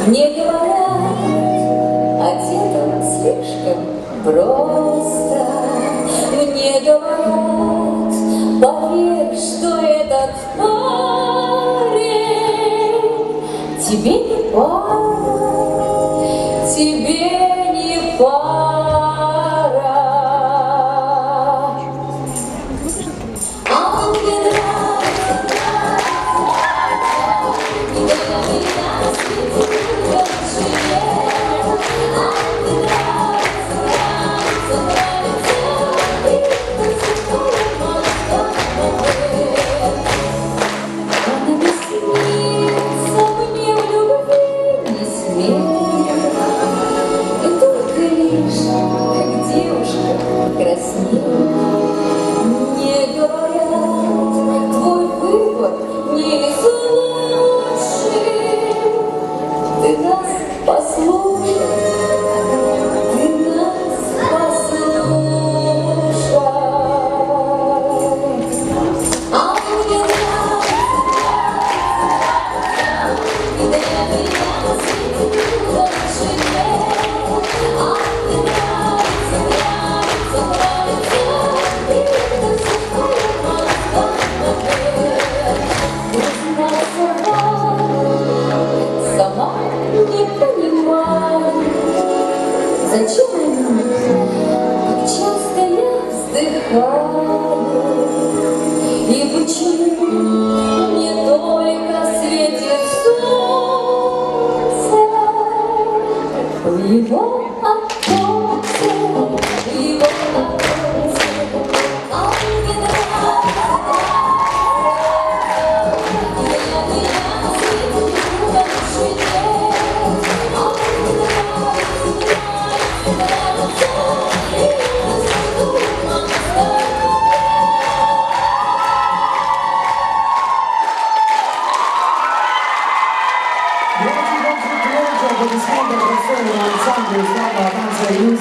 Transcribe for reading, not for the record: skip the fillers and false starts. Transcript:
Мне говорят, одет он слишком просто. Мне говорят, поверь, что этот парень тебе не пара, тебе не пара. А он мне нравится, и для меня светит лучше нет. А он мне нравится, нравится, и это все он объяснится мне в любви не смеет, и только лишь, как девушка, краснеет. Мне говорят, твой выбор не из лучших. Ты нас послушай, ты нас послушай. А мне нравится, и для меня светит лучше нет. А мне нравится, нравится, и это все сама не понимаю, зачем она, как часто я вздыхаю, и почему мне только светит солнце в его оконце, в его оконце. А мне нравится, Аплодисменты красивому ансамблю славного танца